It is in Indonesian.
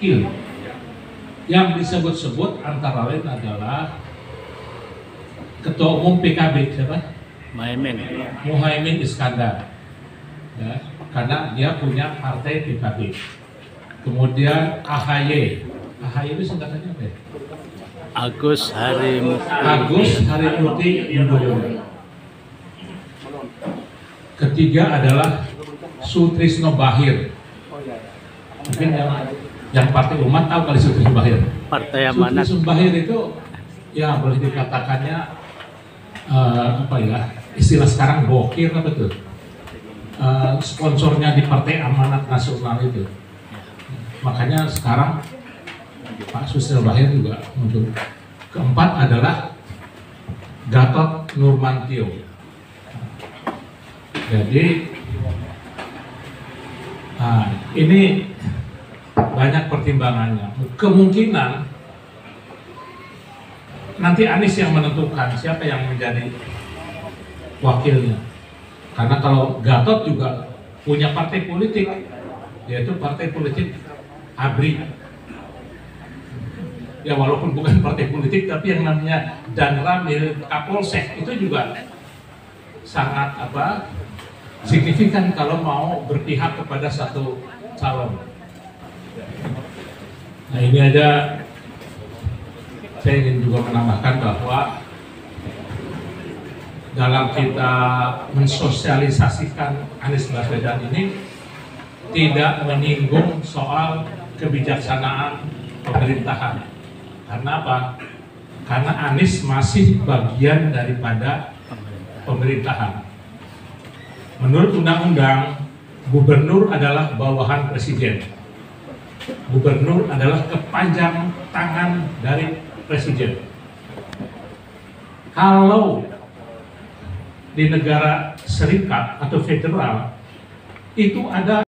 wakil. Yang disebut-sebut antara lain adalah Ketua Umum PKB siapa? Muhaimin Iskandar, ya, karena dia punya partai PKB. Kemudian AHY itu singkatannya apa ya? Agus Harimurti Yudhoyono. Ketiga adalah Sutrisno Bahir. Mungkin yang Partai Umat tahu kali Sutrisno Bahir. Partai Amanat. Sutrisno Bahir itu ya boleh dikatakannya apa ya, istilah sekarang bokir apa tuh? Sponsornya di Partai Amanat Nasional itu. Makanya sekarang Pak Sutrisno Bahir juga muncul. Keempat adalah Gatot Nurmantio. Jadi ini banyak pertimbangannya. Kemungkinan nanti Anies yang menentukan siapa yang menjadi wakilnya. Karena kalau Gatot juga punya partai politik, yaitu partai politik ABRI. Ya walaupun bukan partai politik, tapi yang namanya Danramil Kapolsek itu juga sangat signifikan kalau mau berpihak kepada satu calon. Nah ini aja saya ingin juga menambahkan bahwa dalam kita mensosialisasikan Anies Baswedan ini tidak menyinggung soal kebijaksanaan pemerintahan. Karena apa? Karena Anies masih bagian daripada pemerintahan. Menurut undang-undang, gubernur adalah bawahan presiden. Gubernur adalah kepanjang tangan dari presiden. Kalau di negara serikat atau federal itu ada